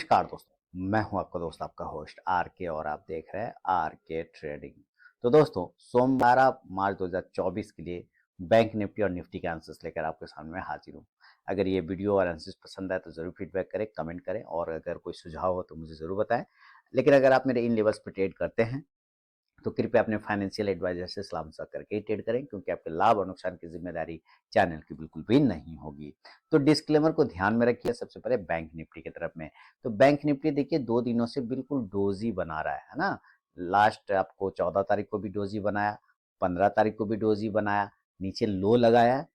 नमस्कार दोस्तों, मैं हूं आपका दोस्त आपका होस्ट आर के और आप देख रहे हैं आर के ट्रेडिंग। तो दोस्तों, सोमवार मार्च 2024 के लिए बैंक निफ्टी और निफ्टी के आंसर्स लेकर आपके सामने हाजिर हूं। अगर ये वीडियो और आंसर्स पसंद आए तो जरूर फीडबैक करें, कमेंट करें और अगर कोई सुझाव हो तो मुझे जरूर बताएं। लेकिन अगर आप मेरे इन लेवल्स पर ट्रेड करते हैं तो कृपया अपने फाइनेंशियल एडवाइजर से सलाह मशवरा करके ही ट्रेड करें, क्योंकि आपके लाभ और नुकसान की जिम्मेदारी चैनल की बिल्कुल भी नहीं होगी। तो डिस्क्लेमर को ध्यान में रखिए। सबसे पहले बैंक निफ्टी की तरफ में, तो बैंक निफ्टी देखिए 2 दिनों से बिल्कुल डोजी बना रहा है ना। लास्ट आपको 14 तारीख को भी डोजी बनाया, 15 तारीख को भी डोजी बनाया, नीचे लो लगाया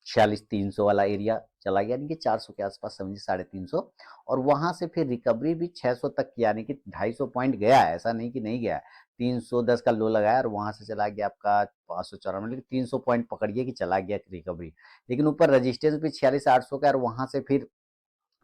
46,300 वाला एरिया चला गया, यानी कि 400 के आसपास समझिए 350, और वहां से फिर रिकवरी भी 600 तक की, यानी कि 250 पॉइंट गया है, ऐसा नहीं कि नहीं गया है। 310 का लो लगाया और वहां से चला गया आपका 594, लेकिन 300 पॉइंट पकड़िए कि चला गया रिकवरी। लेकिन ऊपर रजिस्टेंस भी 46,800 का, और वहां से फिर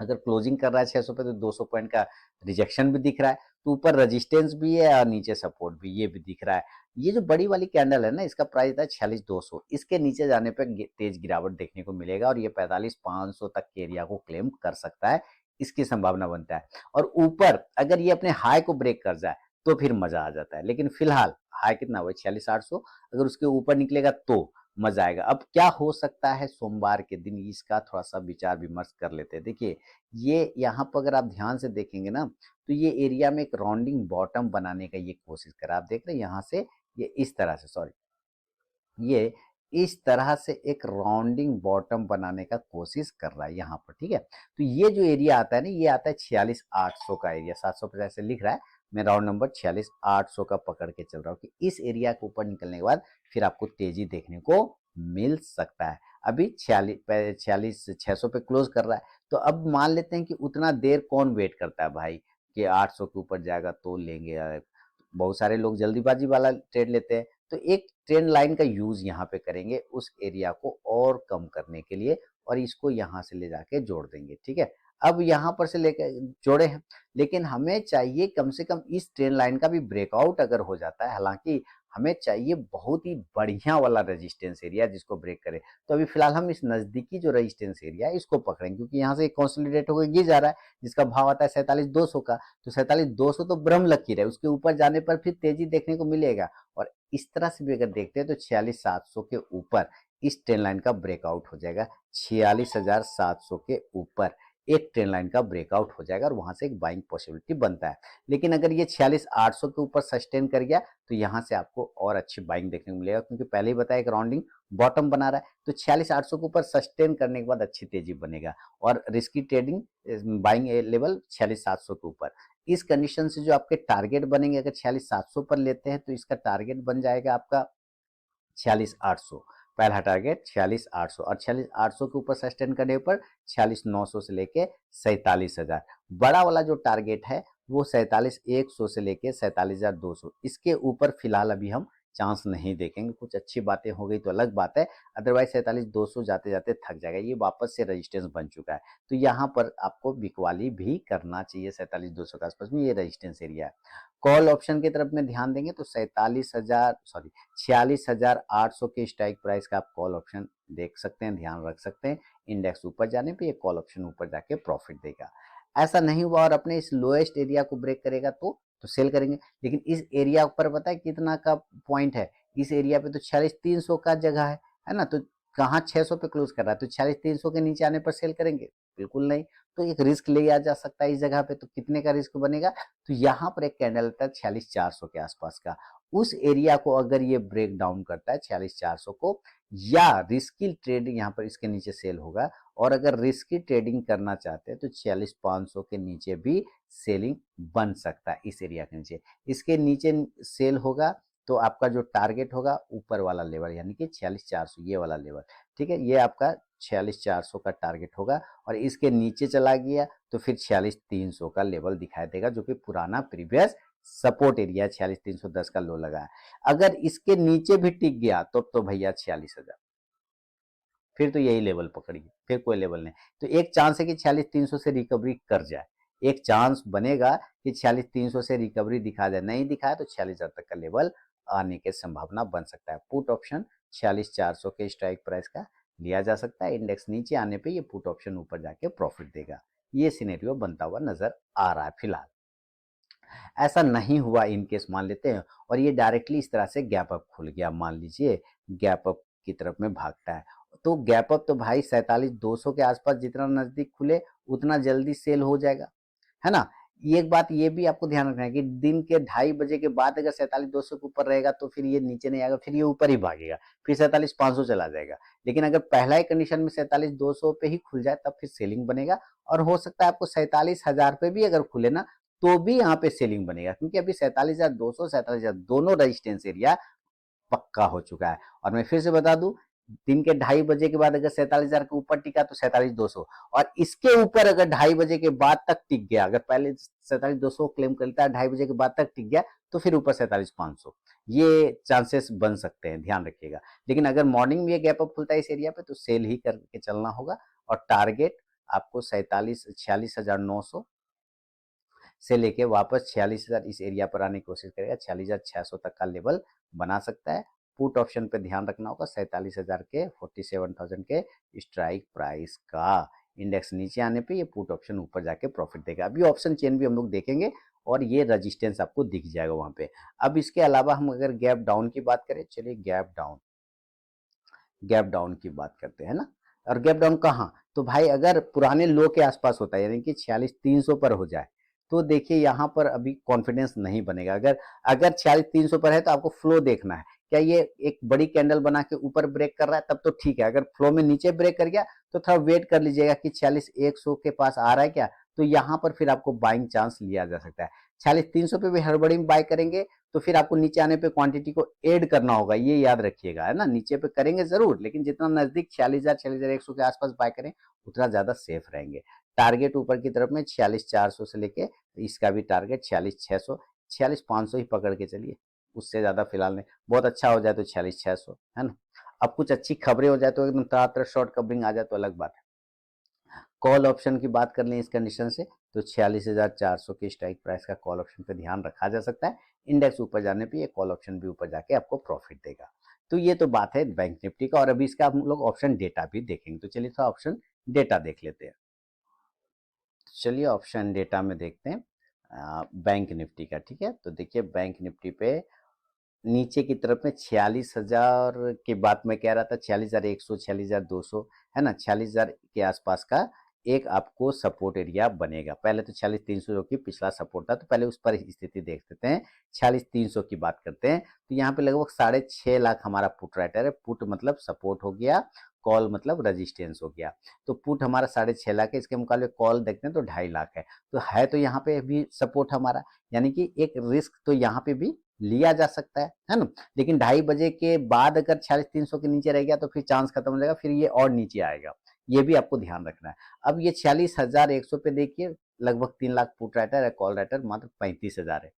अगर क्लोजिंग कर रहा है 600 पे तो 200 पॉइंट का रिजेक्शन भी दिख रहा है। तो ऊपर रेजिस्टेंस भी है और नीचे सपोर्ट भी, ये भी दिख रहा है। ये जो बड़ी वाली कैंडल है ना, इसका प्राइस था 46,200। इसके नीचे जाने पर तेज गिरावट देखने को मिलेगा और ये 45,500 तक के एरिया को क्लेम कर सकता है, इसकी संभावना बनता है। और ऊपर अगर ये अपने हाई को ब्रेक कर जाए तो फिर मजा आ जाता है, लेकिन फिलहाल हाई कितना हुआ 46,800, अगर उसके ऊपर निकलेगा तो मजा आएगा। अब क्या हो सकता है सोमवार के दिन, इसका थोड़ा सा विचार विमर्श कर लेते हैं। देखिए, ये यहाँ पर अगर आप ध्यान से देखेंगे ना, तो ये एरिया में एक राउंडिंग बॉटम बनाने का ये कोशिश करा। आप देख रहे हैं यहाँ से ये इस तरह से, सॉरी, ये इस तरह से एक राउंडिंग बॉटम बनाने का कोशिश कर रहा है यहाँ पर, ठीक है। तो ये जो एरिया आता है ना, ये आता है 46,800 का एरिया, 750 से लिख रहा है, मैं राउंड नंबर 46,800 का पकड़ के चल रहा हूँ कि इस एरिया के ऊपर निकलने के बाद फिर आपको तेजी देखने को मिल सकता है। अभी 46,600 पे क्लोज कर रहा है, तो अब मान लेते हैं कि उतना देर कौन वेट करता है भाई, कि 800 के ऊपर जाएगा तो लेंगे। बहुत सारे लोग जल्दीबाजी वाला ट्रेड लेते हैं, तो एक ट्रेंड लाइन का यूज यहाँ पे करेंगे उस एरिया को और कम करने के लिए, और इसको यहाँ से ले जाके जोड़ देंगे, ठीक है। अब यहाँ पर से लेकर जोड़े हैं, लेकिन हमें चाहिए कम से कम इस ट्रेंड लाइन का भी ब्रेकआउट अगर हो जाता है, हालांकि हमें चाहिए बहुत ही बढ़िया वाला रेजिस्टेंस एरिया जिसको ब्रेक करे। तो अभी फिलहाल हम इस नजदीकी जो रेजिस्टेंस एरिया है इसको पकड़ेंगे, क्योंकि यहाँ से कंसोलिडेट होकर गिर जा रहा है, जिसका भाव आता है 47,200 का। तो 47,200 तो ब्रह्म लकीर है, उसके ऊपर जाने पर फिर तेजी देखने को मिलेगा। और इस तरह से भी अगर देखते हैं तो 46,700 के ऊपर इस ट्रेंड लाइन का ब्रेकआउट हो जाएगा। 46,700 के ऊपर एक ट्रेंड लाइन का ब्रेकआउट हो जाएगा और वहां से एक बाइंग पॉसिबिलिटी बनता है। लेकिन अगर ये 46,800 के ऊपर सस्टेन कर गया तो यहाँ से आपको और अच्छी बाइंग देखने को मिलेगा, क्योंकि पहले ही बताया एक राउंडिंग बॉटम बना रहा है। तो 46,800 के ऊपर सस्टेन करने के बाद अच्छी तेजी बनेगा और रिस्की ट्रेडिंग बाइंग लेवल 46,700 के ऊपर। इस कंडीशन से जो आपके टारगेट बनेंगे, अगर 46,700 पर लेते हैं तो इसका टारगेट बन जाएगा आपका 46,800। पहला टारगेट 46,800, और 46,800 के ऊपर सस्टेन करने पर 46,900 से लेके 47,000। बड़ा वाला जो टारगेट है वो 47,100 से लेके 47,200। इसके ऊपर फिलहाल अभी हम चांस नहीं देखेंगे। कुछ अच्छी बातें हो गई तो अलग बात है, अदरवाइज 47,200 जाते जाते थक जाएगा। ये वापस से रेजिस्टेंस बन चुका है, तो यहाँ पर आपको बिकवाली भी करना चाहिए। 47,200 के आसपास में ये रेजिस्टेंस एरिया है। कॉल ऑप्शन की तरफ में ध्यान देंगे तो 46,800 के स्ट्राइक प्राइस का आप कॉल ऑप्शन देख सकते हैं, ध्यान रख सकते हैं। इंडेक्स ऊपर जाने पे ये कॉल ऑप्शन ऊपर जाके प्रॉफिट देगा। ऐसा नहीं हुआ और अपने इस लोएस्ट एरिया को ब्रेक करेगा तो सेल करेंगे। लेकिन इस एरिया पर पता है कितना का पॉइंट है, इस एरिया पे तो 46,300 का जगह है ना। तो कहाँ 600 पे क्लोज कर रहा है, तो 46,300 के नीचे आने पर सेल करेंगे? बिल्कुल नहीं। तो एक रिस्क लिया जा सकता है इस जगह पे, तो कितने का रिस्क बनेगा, तो यहाँ पर एक कैंडल आता है 46,400 के आसपास का। उस एरिया को अगर ये ब्रेक डाउन करता है 46,400 को, या रिस्की ट्रेड यहाँ पर इसके नीचे सेल होगा। और अगर रिस्की ट्रेडिंग करना चाहते हैं तो 46,500 के नीचे भी सेलिंग बन सकता है। इस एरिया के नीचे, इसके नीचे सेल होगा तो आपका जो टारगेट होगा ऊपर वाला लेवल, यानी कि 46,400 ये वाला लेवल, ठीक है। ये आपका 46,400 का टारगेट होगा, और इसके नीचे चला गया तो फिर 46,300 का लेवल दिखाई देगा, जो कि पुराना प्रीवियस सपोर्ट एरिया 46,310 का लो लगा है। अगर इसके नीचे भी टिक गया तो भैया 46,000, फिर तो यही लेवल पकड़िए, फिर कोई लेवल नहीं। तो एक चांस है कि 46,300 से रिकवरी कर जाए, एक चांस बनेगा कि 46,300 से रिकवरी दिखा जाए। नहीं दिखाया तो 46,000 तक का लेवल आने की संभावना बन सकता है। पुट ऑप्शन 46,400 के स्ट्राइक प्राइस का लिया जा सकता है। इंडेक्स नीचे आने पे ये पुट ऑप्शन ऊपर जाके प्रॉफिट देगा। ये सिनेरियो बनता हुआ नजर आ रहा है फिलहाल। ऐसा नहीं हुआ इन केस मान लेते हैं और ये डायरेक्टली इस तरह से गैप अप खुल गया, मान लीजिए गैप अप की तरफ में भागता है, तो गैप अप तो भाई 47,200 के आसपास जितना नजदीक खुले उतना जल्दी सेल हो जाएगा, है ना। एक बात ये भी आपको ध्यान रखना है कि दिन के 2:30 बजे के बाद अगर 47,200 के ऊपर रहेगा तो फिर ये नीचे नहीं आएगा, फिर ये ऊपर ही भागेगा, फिर 47,500 चला जाएगा। लेकिन अगर पहला ही कंडीशन में 47,200 पे ही खुल जाए तब फिर सेलिंग बनेगा, और हो सकता है आपको 47,000 पे भी अगर खुले ना तो भी यहाँ पे सेलिंग बनेगा, क्योंकि अभी 47,200 47,000 दोनों रेजिस्टेंस एरिया पक्का हो चुका है। और मैं फिर से बता दूं, दिन के 2:30 बजे के बाद अगर 47,000 के ऊपर टिका तो 47,200, और इसके ऊपर अगर 2:30 बजे के बाद तक टिक गया, अगर पहले 47,200 क्लेम करता है 2:30 बजे के बाद तक टिक गया तो फिर ऊपर 47,500, ये चांसेस बन सकते हैं, ध्यान रखिएगा। लेकिन अगर मॉर्निंग में ये गैप अप खुलता है इस एरिया पे तो सेल ही करके चलना होगा, और टारगेट आपको 46,000 से लेके वापस 46,000 इस एरिया पर आने की कोशिश करेगा, 46,600 तक का लेवल बना सकता है। पुट ऑप्शन पे ध्यान रखना होगा 47,000 के 47,000 के स्ट्राइक प्राइस का। इंडेक्स नीचे आने पे ये पुट ऑप्शन ऊपर जाके प्रॉफिट देगा। अभी ऑप्शन चेन भी हम लोग देखेंगे और ये रजिस्टेंस आपको दिख जाएगा वहां पे। अब इसके अलावा हम अगर गैप डाउन की बात करें, चलिए गैप डाउन की बात करते हैं ना। और गैप डाउन कहाँ, तो भाई अगर पुराने लो के आसपास होता है यानी कि 46,300 पर हो जाए तो देखिए यहाँ पर अभी कॉन्फिडेंस नहीं बनेगा। अगर अगर 46,300 पर है तो आपको फ्लो देखना है, क्या ये एक बड़ी कैंडल बना के ऊपर ब्रेक कर रहा है तब तो ठीक है। अगर फ्लो में नीचे ब्रेक कर गया तो थोड़ा वेट कर लीजिएगा कि 46,100 के पास आ रहा है क्या, तो यहाँ पर फिर आपको बाइंग चांस लिया जा सकता है। 46,300 पे भी हड़बड़ी में बाय करेंगे तो फिर आपको नीचे आने पे क्वांटिटी को ऐड करना होगा, ये याद रखिएगा, है ना। नीचे पे करेंगे जरूर, लेकिन जितना नजदीक 46,000 46,100 के आसपास बाय करें उतना ज्यादा सेफ रहेंगे। टारगेट ऊपर की तरफ में 46,400 से लेके इसका भी टारगेट 46,600 46,500 ही पकड़ के चलिए, उससे ज्यादा फिलहाल नहीं। बहुत अच्छा हो जाए तो 46,600, है ना। अब कुछ अच्छी खबरें हो जाए तो एकदम तरह शॉर्ट कवरिंग आ जाए तो अलग बात है। कॉल ऑप्शन की बात कर लें इस कंडीशन से तो 46,400 के स्ट्राइक प्राइस का कॉल ऑप्शन पे ध्यान रखा जा सकता है। इंडेक्स ऊपर जाने पे ये कॉल ऑप्शन भी ऊपर जाके आपको प्रॉफिट देगा। तो ये तो बात है बैंक निफ्टी का, और अभी इसका हम लोग ऑप्शन डेटा भी देखेंगे। तो चलिए थोड़ा ऑप्शन डेटा देख लेते हैं। चलिए ऑप्शन डेटा में देखते हैं बैंक निफ्टी का, ठीक है। तो देखिए बैंक निफ्टी पे नीचे की तरफ में 46,000 की बात मैं कह रहा था, 46,100 46,200, है ना। 46,000 के आसपास का एक आपको सपोर्ट एरिया बनेगा। पहले तो 46,300 जो कि पिछला सपोर्ट था, तो पहले उस पर स्थिति देख लेते हैं। 46,300 की बात करते हैं तो यहाँ पे लगभग 6.5 लाख हमारा पुट राइटर है। पुट मतलब सपोर्ट हो गया, कॉल मतलब रजिस्टेंस हो गया। तो पुट हमारा 6.5 लाख है, इसके मुकाबले कॉल देखते हैं तो 2.5 लाख है तो यहाँ पे भी सपोर्ट हमारा, यानी कि एक रिस्क तो यहाँ पे भी लिया जा सकता है ना। लेकिन 2:30 बजे के बाद अगर 46,300 के नीचे रह गया तो फिर चांस खत्म हो जाएगा, फिर ये और नीचे आएगा, ये भी आपको ध्यान रखना है। अब ये 46,100 पे देखिए लगभग 3 लाख पुट राइटर है, कॉल राइटर मात्र 35,000 है।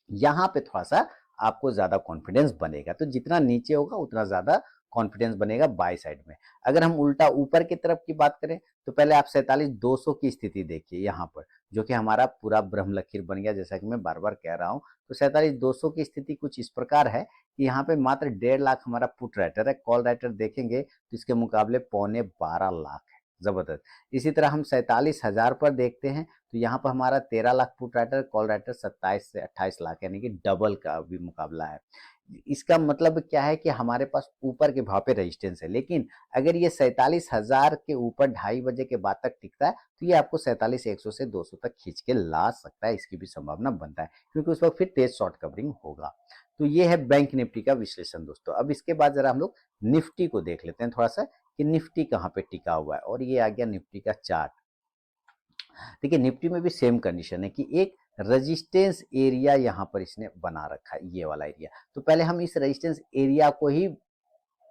यहाँ पे थोड़ा सा आपको ज्यादा कॉन्फिडेंस बनेगा, तो जितना नीचे होगा उतना ज्यादा कॉन्फिडेंस बनेगा बाय साइड में। अगर हम उल्टा ऊपर की तरफ की बात करें तो पहले आप 47,200 की स्थिति देखिए यहाँ पर, जो कि हमारा पूरा ब्रह्म लकीर बन गया, जैसा कि मैं बार बार कह रहा हूँ। तो 47,200 की स्थिति कुछ इस प्रकार है कि यहाँ पे मात्र 1.5 लाख हमारा पुट राइटर है, कॉल राइटर देखेंगे तो इसके मुकाबले 12.25 लाख है, जबरदस्त। इसी तरह हम 47,000 पर देखते हैं तो यहाँ पर हमारा 13 lakh put writer, call writer 27 से 28 लाख, यानी कि डबल का भी मुकाबला है। इसका मतलब क्या है कि हमारे पास ऊपर के भाव पे रेजिस्टेंस है, लेकिन अगर ये 47,000 के ऊपर 2:30 बजे के बाद तक टिकता है तो ये आपको 47,100 से 200 तक खींच के ला सकता है, इसकी भी संभावना बनता है, क्योंकि उस वक्त फिर तेज शॉर्ट कवरिंग होगा। तो ये है बैंक निफ्टी का विश्लेषण दोस्तों। अब इसके बाद जरा हम लोग निफ्टी को देख लेते हैं थोड़ा सा कि निफ्टी कहाँ पे टिका हुआ है, और ये आ गया निफ्टी का चार्ट। देखिए निफ्टी में भी सेम कंडीशन है कि एक रेजिस्टेंस एरिया यहाँ पर इसने बना रखा है, ये वाला एरिया। तो पहले हम इस रेजिस्टेंस एरिया को ही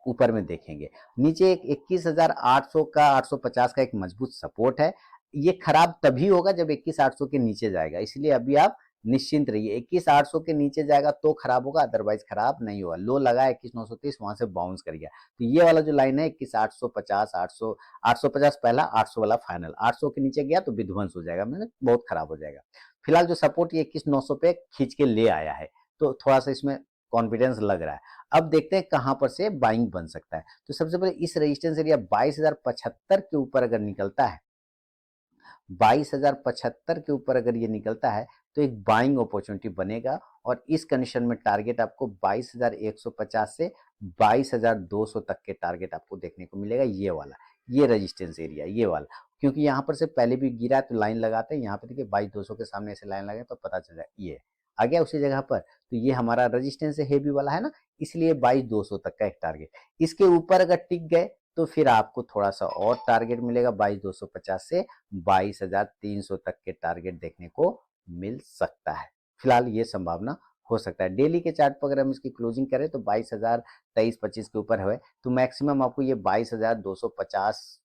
ऊपर में देखेंगे। नीचे एक 21,800 का 850 का एक मजबूत सपोर्ट है। ये खराब तभी होगा जब 21,800 के नीचे जाएगा, इसलिए अभी आप निश्चिंत रहिए। 21,800 के नीचे जाएगा तो खराब होगा, अदरवाइज खराब नहीं होगा। लो लगा 21,930, वहां से बाउंस कर गया, तो ये वाला जो लाइन है 21,850 800 850 पहला, 800 वाला फाइनल, 800 के नीचे गया तो विध्वंस हो जाएगा, मतलब बहुत खराब हो जाएगा। फिलहाल जो सपोर्ट ये 21,900 पे खींच के ले आया है, तो थोड़ा सा इसमें कॉन्फिडेंस लग रहा है। अब देखते हैं कहां पर से बाइंग बन सकता है। तो सबसे पहले इस रेजिस्टेंस एरिया 22,075 के ऊपर अगर निकलता है 22,075 के ऊपर अगर ये निकलता है तो एक बाइंग अपॉर्चुनिटी बनेगा और इस कंडीशन में टारगेट आपको 22,150 से 22,200 तक के टारगेट आपको देखने को मिलेगा। ये वाला, ये रेजिस्टेंस एरिया, ये वाला, क्योंकि यहाँ पर से पहले भी गिरा तो लाइन लगाते हैं, यहाँ पे देखिए 22,200 के सामने ऐसे लाइन लगे तो पता चल जाए ये आ गया उसी जगह पर। तो ये हमारा रेजिस्टेंस हेवी वाला है ना, इसलिए 22,200 तक का एक टारगेट। इसके ऊपर अगर टिक गए तो फिर आपको थोड़ा सा और टारगेट मिलेगा, 22,250 से 22,300 तक के टारगेट देखने को मिल सकता है। फिलहाल ये संभावना हो सकता है। डेली के चार्ट पर अगर हम इसकी क्लोजिंग करें तो 22,023-25 के ऊपर है, तो मैक्सिमम आपको ये 22,250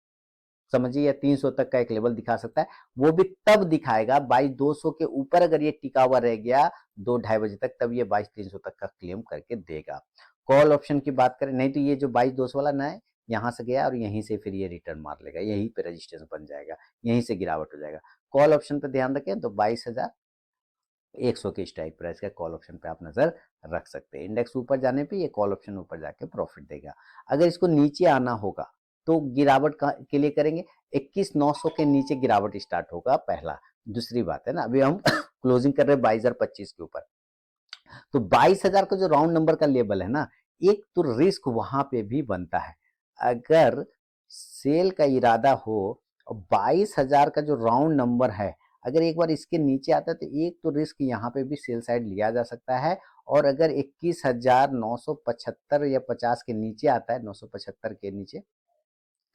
समझिए या 300 तक का एक लेवल दिखा सकता है। वो भी तब दिखाएगा 22,200 के ऊपर अगर ये टिका हुआ रह गया 2-2:30 बजे तक, तब ये 22,300 तक का क्लेम करके देगा। कॉल ऑप्शन की बात करें, नहीं तो ये जो 22,200 वाला ना है, यहाँ से गया और यहीं से फिर ये रिटर्न मार लेगा, यहीं पे रजिस्टेंस बन जाएगा, यहीं से गिरावट हो जाएगा। कॉल ऑप्शन पे ध्यान रखें तो 22,100 के स्ट्राइक प्राइस का कॉल ऑप्शन पे आप नजर रख सकते हैं। इंडेक्स ऊपर जाने पे ये कॉल ऑप्शन ऊपर जाके प्रॉफिट देगा। अगर इसको नीचे आना होगा तो गिरावट के लिए करेंगे 21,900 के नीचे गिरावट स्टार्ट होगा पहला। दूसरी बात है ना, अभी हम क्लोजिंग कर रहे हैं 22,025 के ऊपर, तो 22,000 का जो राउंड नंबर का लेवल है ना, एक तो रिस्क वहां पे भी बनता है। अगर सेल का इरादा हो और 22,000 का जो राउंड नंबर है अगर एक बार इसके नीचे आता है तो एक तो रिस्क यहाँ पे भी सेल साइड लिया जा सकता है। और अगर 21,975 या 50 के नीचे आता है, 975 के नीचे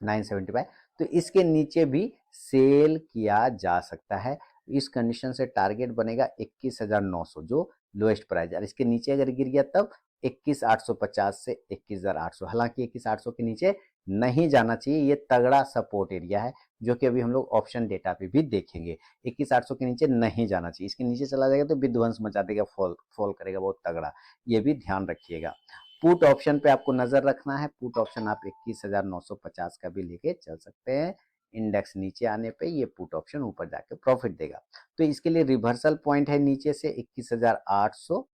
975, तो इसके नीचे भी सेल किया जा सकता है। इस कंडीशन से टारगेट बनेगा 21,900 जो लोएस्ट प्राइस, और इसके नीचे अगर गिर गया तब 21,850 से 21,800। हालांकि 21,800 के नीचे नहीं जाना चाहिए, ये तगड़ा सपोर्ट एरिया है जो कि अभी हम लोग ऑप्शन डेटा पे भी देखेंगे। 21,800 के नीचे नहीं जाना चाहिए, इसके नीचे चला जाएगा तो विध्वंस मचा देगा, फॉल करेगा बहुत तगड़ा, ये भी ध्यान रखिएगा। पुट ऑप्शन पे आपको नजर रखना है, पुट ऑप्शन आप 21,950 का भी लेके चल सकते हैं। इंडेक्स नीचे आने पे ये पुट ऑप्शन ऊपर जाके प्रॉफिट देगा। तो इसके लिए रिवर्सल पॉइंट है नीचे से 21,800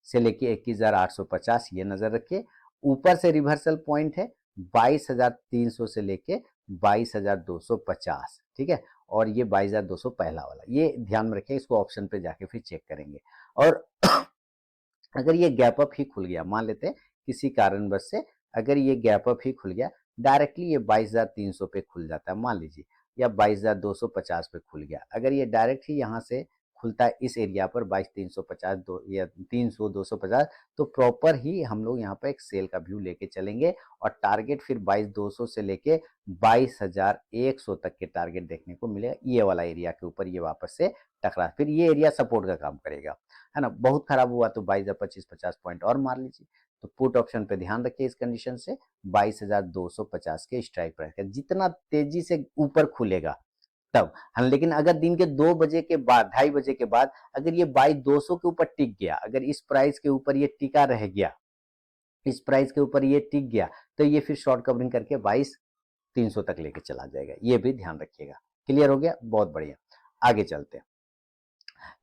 से लेके 21,850, ये नजर रखिए। ऊपर से रिवर्सल पॉइंट है 22,300 से लेके 22,250, ठीक है। और ये 22,200 पहला वाला, ये ध्यान में रखिए, इसको ऑप्शन पे जाके फिर चेक करेंगे। और अगर ये गैप अप ही खुल गया, मान लेते हैं किसी कारणवश से अगर ये गैप अप ही खुल गया, डायरेक्टली ये 22,300 पे खुल जाता है मान लीजिए, या 22,250 पे खुल गया, अगर ये डायरेक्ट ही यहाँ से खुलता है इस एरिया पर 22,350 दो या 300 250, तो प्रॉपर ही हम लोग यहाँ पर एक सेल का व्यू लेके चलेंगे और टारगेट फिर 22,200 से लेके 22,100 तक के टारगेट देखने को मिलेगा। ये वाला एरिया के ऊपर ये वापस से टकरा, फिर ये एरिया सपोर्ट का काम करेगा, है ना। बहुत खराब हुआ तो 22,025-50 पॉइंट और मार लीजिए। तो पुट ऑप्शन पे ध्यान रखिए, इस कंडीशन से 22,250 के स्ट्राइक प्राइस का जितना तेजी से ऊपर खुलेगा तब, हाँ। लेकिन अगर दिन के 2 बजे के बाद, 2:30 बजे के बाद अगर ये 22,200 के ऊपर टिक गया, अगर इस प्राइस के ऊपर ये टिका रह गया, इस प्राइस के ऊपर ये टिक गया, तो ये फिर शॉर्ट कवरिंग करके 22,300 तक लेके चला जाएगा, ये भी ध्यान रखिएगा। क्लियर हो गया, बहुत बढ़िया। आगे चलते हैं,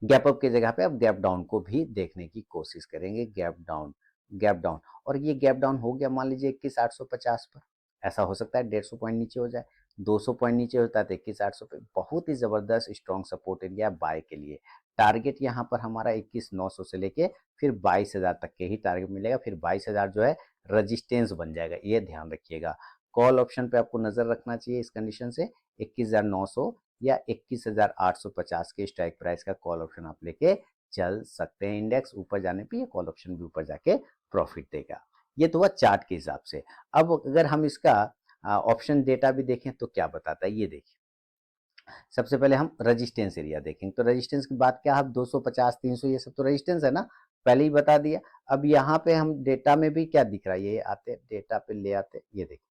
गैप अप की जगह पे अब गैप डाउन को भी देखने की कोशिश करेंगे। गैप डाउन, गैप डाउन, और ये गैप डाउन हो गया मान लीजिए 21,850 पर, ऐसा हो सकता है 150 पॉइंट नीचे हो जाए, 200 पॉइंट नीचे होता है तो 21,800 पे बहुत ही जबरदस्त स्ट्रॉन्ग सपोर्ट एरिया बाय के लिए। टारगेट यहाँ पर हमारा 21,900 से लेके फिर 22,000 तक के ही टारगेट मिलेगा, फिर 22,000 जो है रजिस्टेंस बन जाएगा, ये ध्यान रखिएगा। कॉल ऑप्शन पे आपको नजर रखना चाहिए इस कंडीशन से, 21,900 या 21,850 के स्ट्राइक प्राइस का कॉल ऑप्शन आप लेके चल सकते हैं। इंडेक्स ऊपर जाने पे ये कॉल ऑप्शन भी ऊपर जाके प्रॉफिट देगा। ये तो हुआ चार्ट के हिसाब से। अब अगर हम इसका ऑप्शन डेटा भी देखें तो क्या बताता है, ये देखिए। सबसे पहले हम रेजिस्टेंस एरिया देखेंगे, तो रेजिस्टेंस की बात क्या है, 250 300 ये सब तो रेजिस्टेंस है ना, पहले ही बता दिया। अब यहाँ पे हम डेटा में भी क्या दिख रहा है, ये आते डेटा पे ले आते, ये देखिए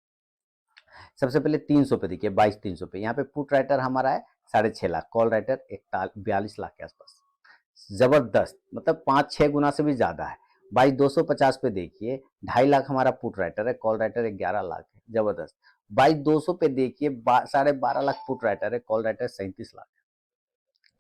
सबसे पहले 300 पे देखिए, 22,300 पे यहाँ पे पुट राइटर हमारा है 6.5 लाख, कॉल राइटर 42 लाख के आसपास, जबरदस्त, मतलब 5-6 गुना से भी ज्यादा है। 22,250 पे देखिए 2.5 लाख हमारा पुट राइटर है, कॉल राइटर 11 लाख है, जबरदस्त। 22,200 पे देखिए 12.5 लाख पुट राइटर है, कॉल राइटर 37 लाख है।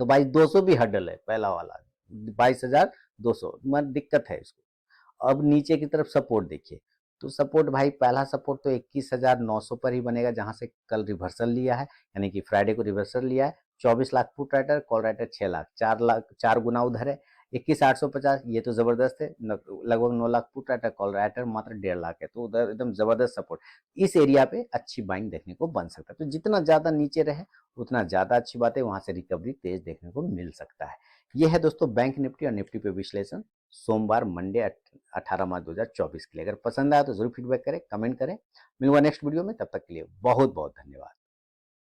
तो 22,200 भी हडल है पहला वाला, 22,200 मतलब दिक्कत है इसको। अब नीचे की तरफ सपोर्ट देखिए, तो सपोर्ट भाई पहला सपोर्ट तो 21,900 पर ही बनेगा, जहां से कल रिवर्सल लिया है, यानी कि फ्राइडे को रिवर्सल लिया है। 24 lakh put writer, call writer 6 lakh, 4 lakh, 4 गुना उधर है। 21,850 ये तो जबरदस्त है, लगभग 9 lakh put writer, call writer मात्र 1.5 लाख है, तो उधर एकदम जबरदस्त सपोर्ट। इस एरिया पे अच्छी बाइंग देखने को बन सकता है, तो जितना ज्यादा नीचे रहे उतना ज्यादा अच्छी बात है, वहां से रिकवरी तेज देखने को मिल सकता है। ये है दोस्तों बैंक निफ्टी और निफ्टी पे विश्लेषण सोमवार मंडे 18 मार्च 2024 के लिए। अगर पसंद आया तो जरूर फीडबैक करें, कमेंट करें। मिलूंगा नेक्स्ट वीडियो में, तब तक के लिए बहुत बहुत धन्यवाद।